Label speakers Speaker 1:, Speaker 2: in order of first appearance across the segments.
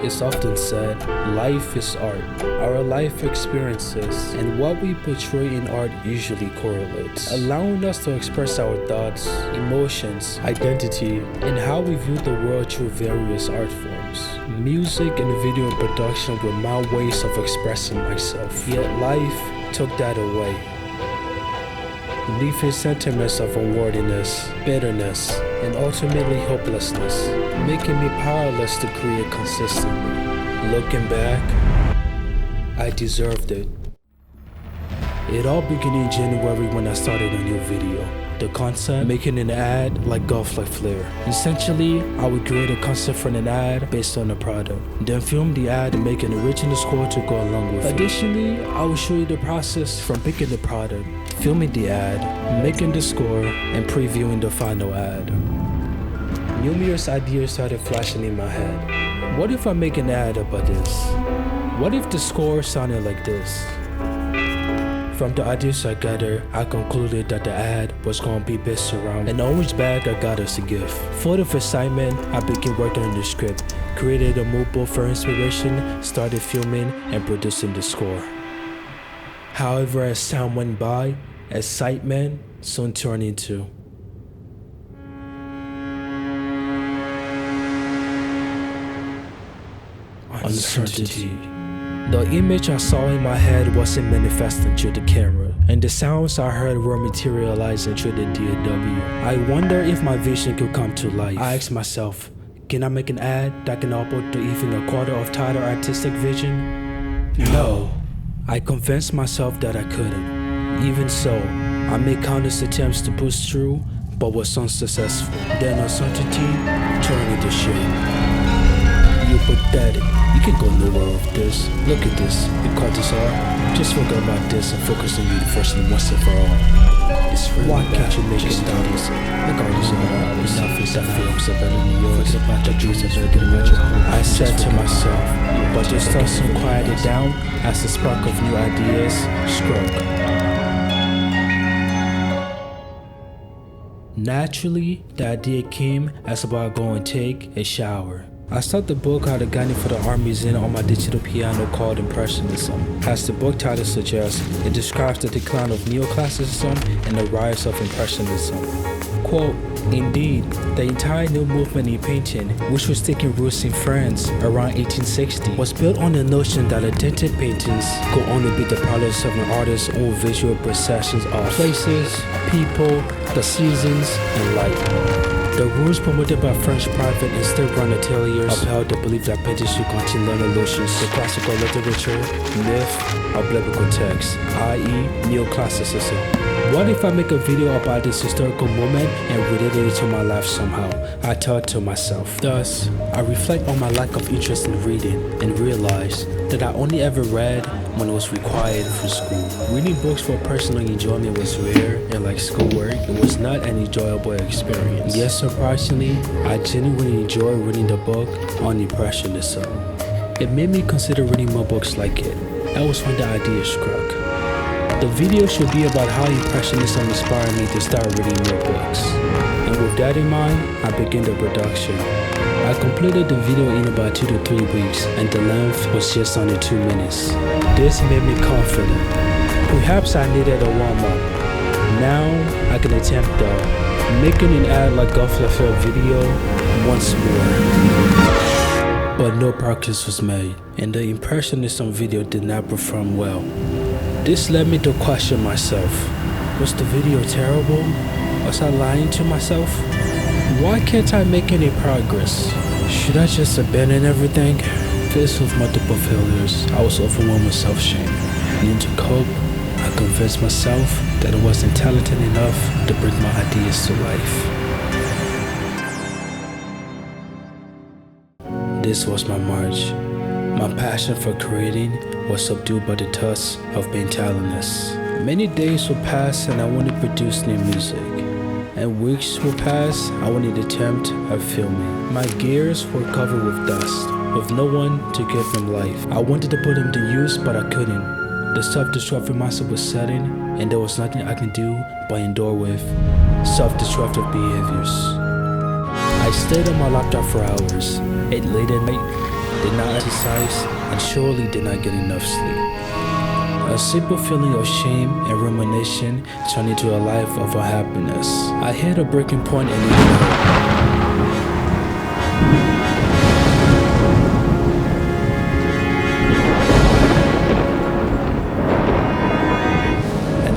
Speaker 1: It's often said, life is art. Our life experiences and what we portray in art usually correlates, allowing us to express our thoughts, emotions, identity, and how we view the world through various art forms. Music and video production were my ways of expressing myself, yet life took that away, leaving sentiments of unworthiness, bitterness, and ultimately hopelessness, making me powerless to create consistently. Looking back, I deserved it. It all began in January when I started a new video. The concept, making an ad like golf like flair. Essentially, I would create a concept for an ad based on the product, then film the ad and make an original score to go along with it. Additionally, I will show you the process from picking the product, filming the ad, making the score, and previewing the final ad. Numerous ideas started flashing in my head. What if I make an ad about this? What if the score sounded like this? From the ideas I gathered, I concluded that the ad was going to be based around an orange bag I got as a gift. Full of excitement, I began working on the script, created a mood board for inspiration, started filming and producing the score. However, as time went by, excitement soon turned into uncertainty. The image I saw in my head wasn't manifesting through the camera, and the sounds I heard were materializing through the DAW. I wonder if my vision could come to life. I asked myself, can I make an ad that can upload to even a quarter of tighter artistic vision? No. I convinced myself that I couldn't. Even so, I made countless attempts to push through, but was unsuccessful. Then uncertainty turned into shame. You're pathetic. You can go nowhere with this. Look at this. You caught this art. Just forget about this and focus on you first and once and for all. It's really why can't you make it stop? Look all these art. Enough is that films are better than yours. Forget about your dreams and forget about your home. I said to myself, but just thoughts soon quieted down as the spark of new ideas struck. Naturally, the idea came as about going and take a shower. I started the book How to Guide for the Art Museum on my digital piano called Impressionism. As the book title suggests, it describes the decline of neoclassicism and the rise of Impressionism. Quote, indeed, the entire new movement in painting, which was taking roots in France around 1860, was built on the notion that authentic paintings could only be the products of an artist's own visual perceptions of places, people, the seasons, and light. The rules promoted by French private and state-run ateliers upheld the belief that painters should contain allusions to classical literature, myth, or biblical texts, i.e. neoclassicism. What if I make a video about this historical moment and relate it to my life somehow? I thought to myself. Thus, I reflect on my lack of interest in reading and realize that I only ever read when it was required for school. Reading books for personal enjoyment was rare, and like schoolwork, it was not an enjoyable experience. Yet surprisingly, I genuinely enjoyed reading the book on Impressionism. It made me consider reading more books like it. That was when the idea struck. The video should be about how Impressionism inspired me to start reading more books. And with that in mind, I began the production. I completed the video in about 2 to 3 weeks, and the length was just under 2 minutes. This made me confident. Perhaps I needed a warm-up. Now I can attempt making an ad like Golf La Fair video once more. But no progress was made, and the Impressionism video did not perform well. This led me to question myself. Was the video terrible? Was I lying to myself? Why can't I make any progress? Should I just abandon everything? Faced with multiple failures, I was overwhelmed with self-shame. And to cope, I convinced myself that I wasn't talented enough to bring my ideas to life. This was my march. My passion for creating was subdued by the dust of being talentless. Many days would pass and I wouldn't produce new music. And weeks would pass, I wouldn't attempt at filming. My gears were covered with dust, with no one to give them life. I wanted to put them to use, but I couldn't. The self-destructive mindset was setting, and there was nothing I could do but endure with self-destructive behaviors. I stayed on my laptop for hours, ate late at night, did not exercise, and surely did not get enough sleep. A simple feeling of shame and rumination turned into a life of unhappiness. I hit a breaking point and needed help.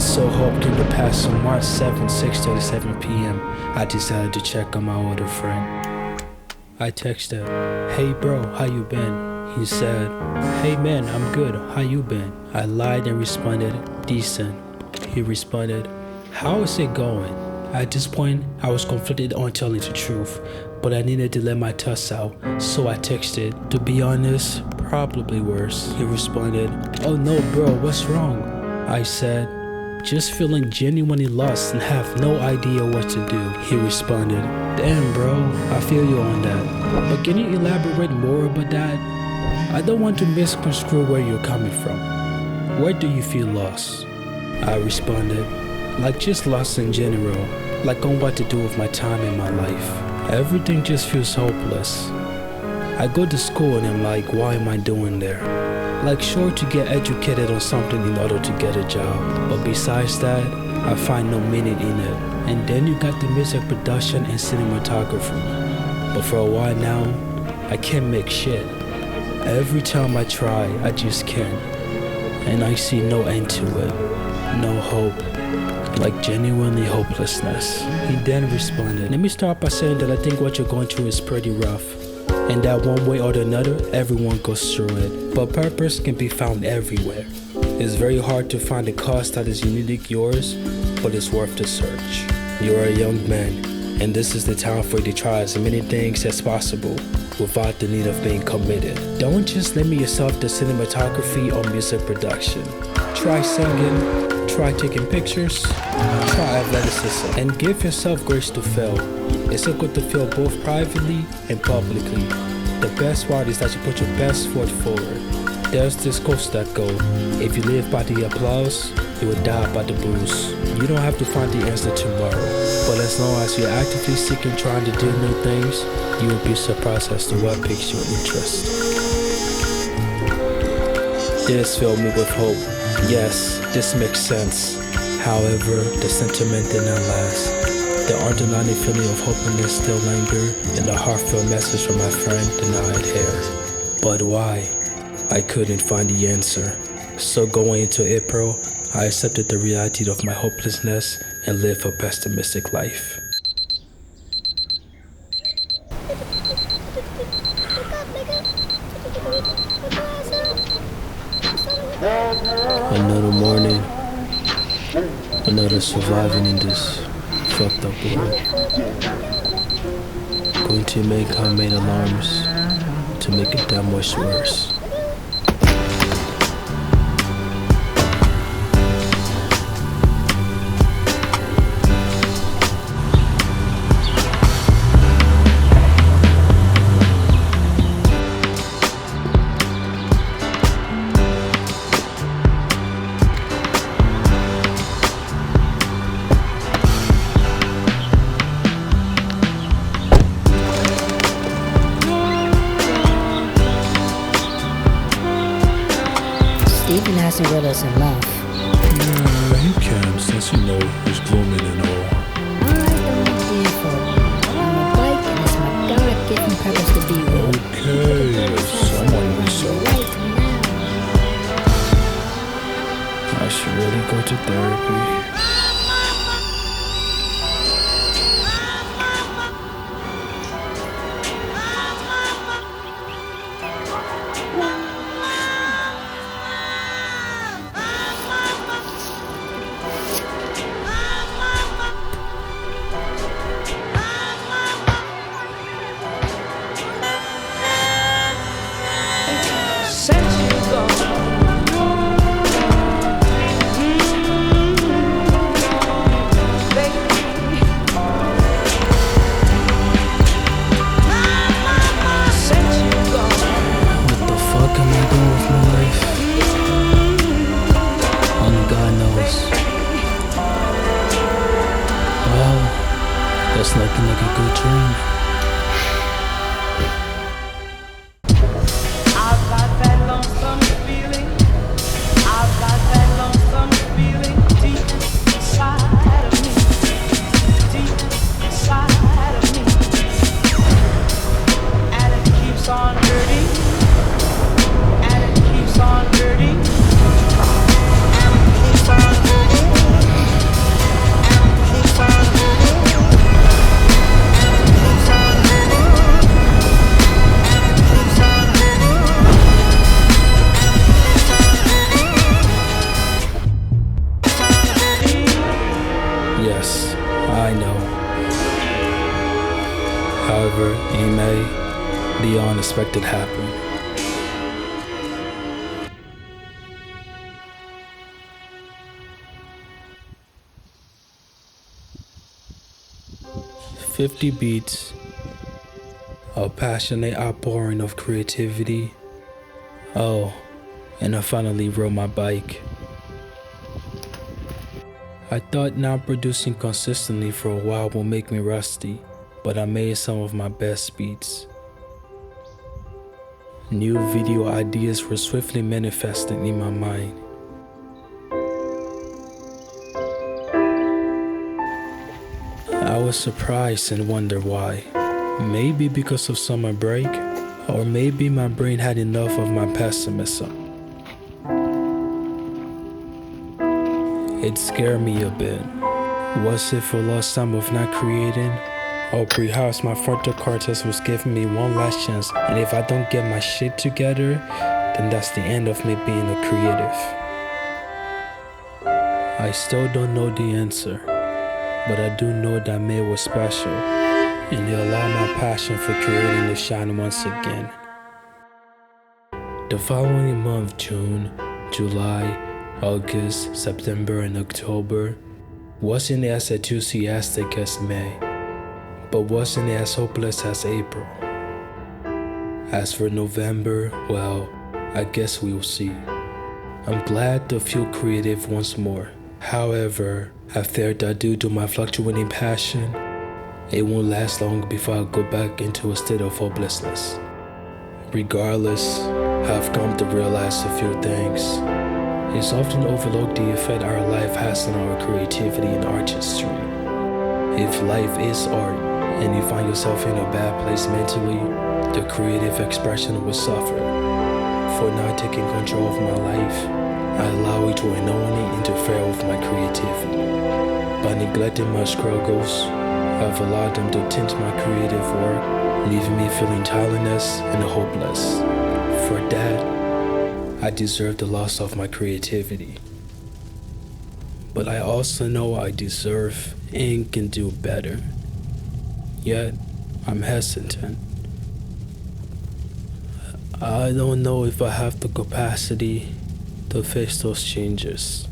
Speaker 1: So hope came to pass on March 7, 6:37 p.m. I decided to check on my older friend. I texted, "Hey bro, how you been?" He said, "Hey man, I'm good, how you been?" I lied and responded, "Decent." He responded, "How is it going?" At this point, I was conflicted on telling the truth, but I needed to let my thoughts out, so I texted, "To be honest, probably worse." He responded, "Oh no bro, what's wrong?" I said, "Just feeling genuinely lost and have no idea what to do." He responded, "Damn bro, I feel you on that. But can you elaborate more about that? I don't want to misconstrue where you're coming from. Where do you feel lost?" I responded, "Like just lost in general, like on what to do with my time in my life. Everything just feels hopeless. I go to school and I'm like, why am I doing there? Like sure to get educated on something in order to get a job, but besides that, I find no meaning in it. And then you got the music production and cinematography. But for a while now, I can't make shit. Every time I try, I just can't. And I see no end to it. No hope. Like genuinely hopelessness." He then responded, "Let me start by saying that I think what you're going through is pretty rough. And that one way or another, everyone goes through it. But purpose can be found everywhere. It's very hard to find a cause that is uniquely yours, but it's worth the search. You're a young man, and this is the time for you to try as many things as possible without the need of being committed. Don't just limit yourself to cinematography or music production. Try singing, try taking pictures, try athleticism, and give yourself grace to fail. It's so good to fail both privately and publicly. The best part is that you put your best foot forward. There's this quote that go, if you live by the applause, you will die by the blues. You don't have to find the answer tomorrow, but as long as you're actively seeking trying to do new things, you will be surprised as to what piques your interest." This filled me with hope. Yes, this makes sense. However, the sentiment did not last. The underlying feeling of hopelessness still lingered, and the heartfelt message from my friend did not adhere. But why? I couldn't find the answer. So going into April, I accepted the reality of my hopelessness and lived a pessimistic life. Another morning, another surviving in this fucked up world. Going to make homemade alarms to make it that much worse.
Speaker 2: Stephen hasn't read us enough.
Speaker 1: Yeah, you can, since you know it's gloomy and all.
Speaker 2: I don't care for it. I'm a bike and it's my God-given purpose to be with.
Speaker 1: Okay, someone was so.
Speaker 2: Right now.
Speaker 1: I should really go to therapy. That's looking like a good dream. Yes, I know. However, in May, the unexpected happened. "50 beats, a passionate outpouring of creativity. Oh, and I finally rode my bike. I thought not producing consistently for a while will make me rusty, but I made some of my best beats. New video ideas were swiftly manifesting in my mind. I was surprised and wondered why. Maybe because of summer break, or maybe my brain had enough of my pessimism. It scared me a bit. Was it for lost time of not creating? Or perhaps my frontal cortex was giving me one last chance, and if I don't get my shit together, then that's the end of me being a creative. I still don't know the answer, but I do know that May was special, and it allowed my passion for creating to shine once again. The following month, June, July, August, September, and October, wasn't as enthusiastic as May, but wasn't as hopeless as April. As for November, well, I guess we'll see. I'm glad to feel creative once more. However, I fear that due to my fluctuating passion, it won't last long before I go back into a state of hopelessness. Regardless, I've come to realize a few things. It's often overlooked the effect our life has on our creativity and artistry. If life is art, and you find yourself in a bad place mentally, the creative expression will suffer. For not taking control of my life, I allow it to unknowingly interfere with my creativity. By neglecting my struggles, I've allowed them to tint my creative work, leaving me feeling tiredness and hopeless. For that, I deserve the loss of my creativity. But I also know I deserve and can do better. Yet, I'm hesitant. I don't know if I have the capacity to face those changes.